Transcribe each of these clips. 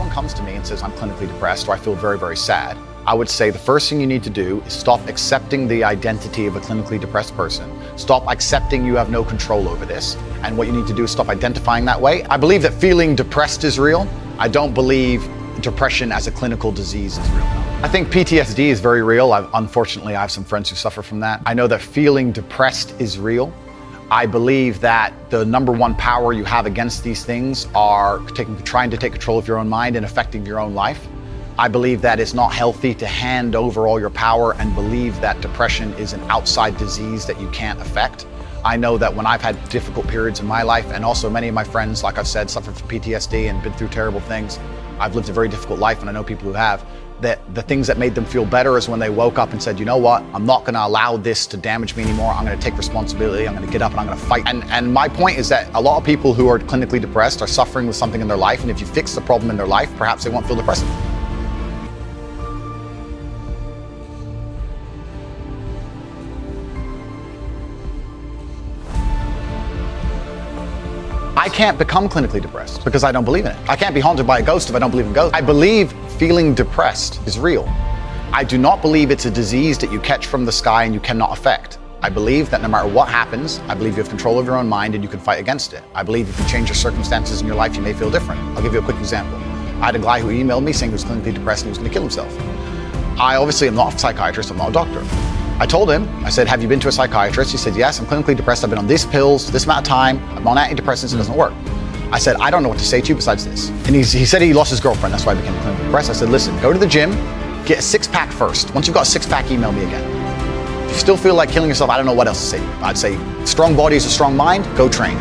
someone comes to me and says, I'm clinically depressed or I feel very, very sad, I would say the first thing you need to do is stop accepting the identity of a clinically depressed person. Stop accepting you have no control over this. And what you need to do is stop identifying that way. I believe that feeling depressed is real. I don't believe depression as a clinical disease is real. I think PTSD is very real. Unfortunately, I have some friends who suffer from that. I know that feeling depressed is real. I believe that the number one power you have against these things are trying to take control of your own mind and affecting your own life. I believe that it's not healthy to hand over all your power and believe that depression is an outside disease that you can't affect. I know that when I've had difficult periods in my life, and also many of my friends, like I've said, suffer from PTSD and been through terrible things. I've lived a very difficult life, and I know people who have, that the things that made them feel better is when they woke up and said, you know what, I'm not gonna allow this to damage me anymore. I'm gonna take responsibility, I'm gonna get up and I'm gonna fight. And my point is that a lot of people who are clinically depressed are suffering with something in their life, and if you fix the problem in their life, perhaps they won't feel depressed. I can't become clinically depressed because I don't believe in it. I can't be haunted by a ghost if I don't believe in ghosts. I believe feeling depressed is real. I do not believe it's a disease that you catch from the sky and you cannot affect. I believe that no matter what happens, I believe you have control of your own mind and you can fight against it. I believe if you change your circumstances in your life, you may feel different. I'll give you a quick example. I had a guy who emailed me saying he was clinically depressed and he was going to kill himself. I obviously am not a psychiatrist, I'm not a doctor. I told him, I said, have you been to a psychiatrist? He said, yes, I'm clinically depressed. I've been on these pills, this amount of time. I'm on antidepressants, it doesn't work. I said, I don't know what to say to you besides this. And he said he lost his girlfriend, that's why he became clinically depressed. I said, listen, go to the gym, get a six-pack first. Once you've got a six-pack, email me again. If you still feel like killing yourself, I don't know what else to say. I'd say, strong body is a strong mind, go train.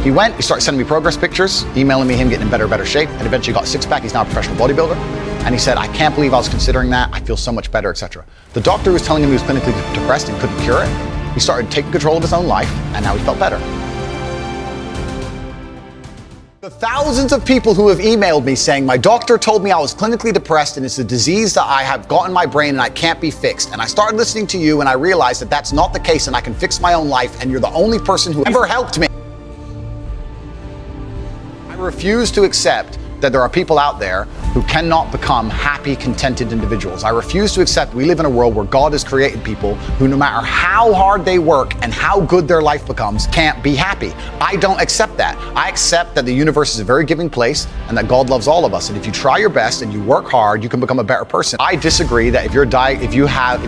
He went, he started sending me progress pictures, emailing me him getting in better shape, and eventually got a six-pack. He's now a professional bodybuilder. And he said, I can't believe I was considering that. I feel so much better, etc. The doctor was telling him he was clinically depressed and couldn't cure it. He started taking control of his own life, and now he felt better. The thousands of people who have emailed me saying, my doctor told me I was clinically depressed and it's a disease that I have got in my brain and I can't be fixed. And I started listening to you and I realized that that's not the case and I can fix my own life and you're the only person who ever helped me. I refuse to accept that there are people out there who cannot become happy, contented individuals. I refuse to accept we live in a world where God has created people who, no matter how hard they work and how good their life becomes, can't be happy. I don't accept that. I accept that the universe is a very giving place and that God loves all of us. And if you try your best and you work hard, you can become a better person. I disagree that if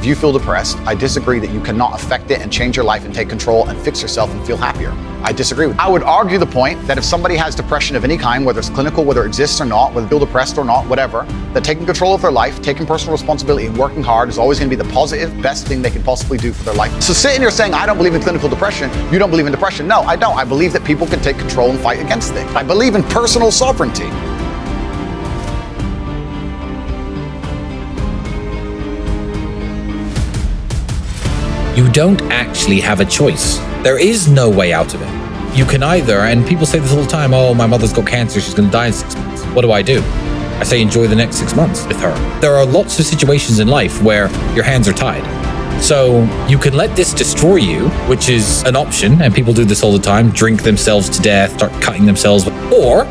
you feel depressed, I disagree that you cannot affect it and change your life and take control and fix yourself and feel happier. I disagree with that. I would argue the point that if somebody has depression of any kind, whether it's clinical, whether it exists or not, whether they feel depressed or not, whatever, that taking control of their life, taking personal responsibility and working hard is always going to be the positive, best thing they can possibly do for their life. So sitting here saying, I don't believe in clinical depression, you don't believe in depression. No, I don't. I believe that people can take control and fight against things. I believe in personal sovereignty. You don't actually have a choice. There is no way out of it. You can either, and people say this all the time, oh, my mother's got cancer, she's going to die in 6 months. What do? I say enjoy the next 6 months with her. There are lots of situations in life where your hands are tied. So you can let this destroy you, which is an option, and people do this all the time, drink themselves to death, start cutting themselves, or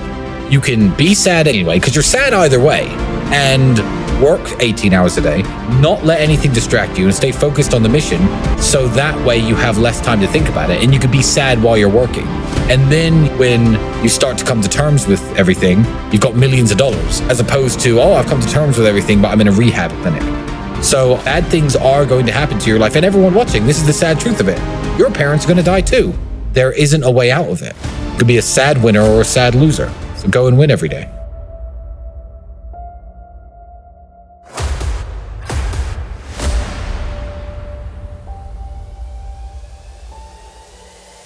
you can be sad anyway, because you're sad either way, and work 18 hours a day, not let anything distract you and stay focused on the mission, so that way you have less time to think about it and you can be sad while you're working. And then when you start to come to terms with everything, you've got millions of dollars, as opposed to, oh, I've come to terms with everything, but I'm in a rehab clinic. So bad things are going to happen to your life, and everyone watching, this is the sad truth of it. Your parents are going to die too. There isn't a way out of it. You could be a sad winner or a sad loser. So go and win every day.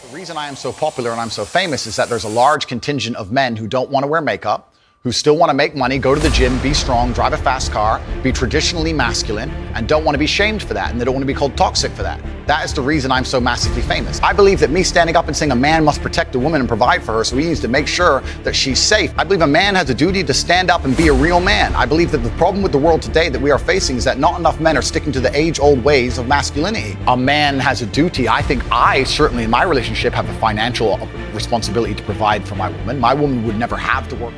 The reason I am so popular and I'm so famous is that there's a large contingent of men who don't want to wear makeup, who still want to make money, go to the gym, be strong, drive a fast car, be traditionally masculine, and don't want to be shamed for that, and they don't want to be called toxic for that. That is the reason I'm so massively famous. I believe that me standing up and saying a man must protect a woman and provide for her, so he needs to make sure that she's safe. I believe a man has a duty to stand up and be a real man. I believe that the problem with the world today that we are facing is that not enough men are sticking to the age-old ways of masculinity. A man has a duty. I think I, certainly in my relationship, have a financial responsibility to provide for my woman. My woman would never have to work.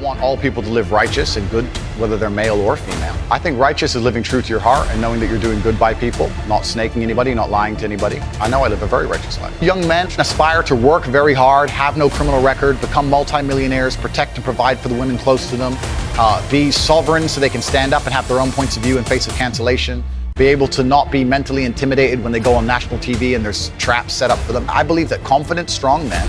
want all people to live righteous and good, whether they're male or female. I think righteous is living true to your heart and knowing that you're doing good by people, not snaking anybody, not lying to anybody. I know I live a very righteous life. Young men aspire to work very hard, have no criminal record, become multimillionaires, protect and provide for the women close to them, be sovereign so they can stand up and have their own points of view in face of cancellation, be able to not be mentally intimidated when they go on national TV and there's traps set up for them. I believe that confident, strong men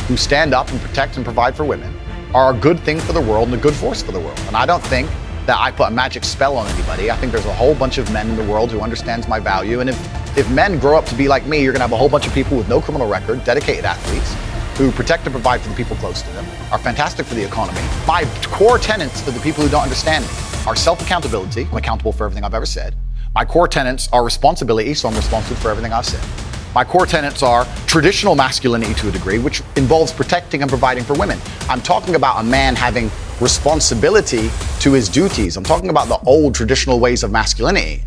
who stand up and protect and provide for women are a good thing for the world and a good force for the world. And I don't think that I put a magic spell on anybody. I think there's a whole bunch of men in the world who understands my value. And if men grow up to be like me, you're gonna have a whole bunch of people with no criminal record, dedicated athletes, who protect and provide for the people close to them, are fantastic for the economy. My core tenets for the people who don't understand me are self-accountability. I'm accountable for everything I've ever said. My core tenets are responsibility, so I'm responsible for everything I've said. My core tenets are traditional masculinity to a degree, which involves protecting and providing for women. I'm talking about a man having responsibility to his duties. I'm talking about the old traditional ways of masculinity.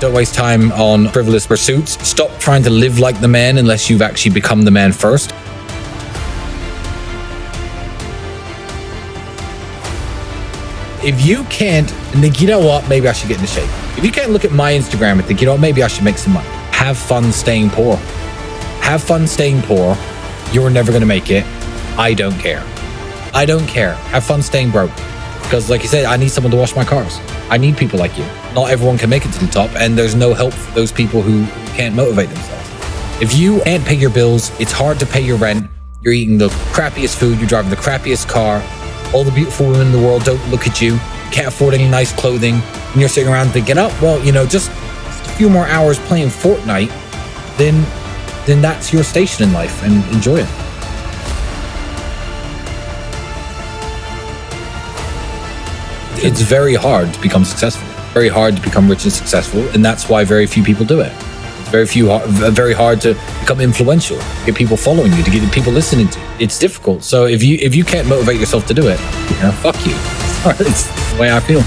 Don't waste time on frivolous pursuits. Stop trying to live like the man unless you've actually become the man first. If you can't think, you know what, maybe I should get into shape. If you can't look at my Instagram and think, you know what, maybe I should make some money. Have fun staying poor. Have fun staying poor. You're never going to make it. I don't care. I don't care. Have fun staying broke. Because like you said, I need someone to wash my cars. I need people like you. Not everyone can make it to the top, and there's no help for those people who can't motivate themselves. If you can't pay your bills, it's hard to pay your rent, you're eating the crappiest food, you're driving the crappiest car, all the beautiful women in the world don't look at you, can't afford any nice clothing, and you're sitting around thinking, oh, well, you know, just a few more hours playing Fortnite, then that's your station in life, and enjoy it. It's very hard to become successful, very hard to become rich and successful, and that's why very few people do it. It's very hard to become influential, get people following you, to get people listening to you. It's difficult. So if you can't motivate yourself to do it, you know, fuck you. It's the way I feel.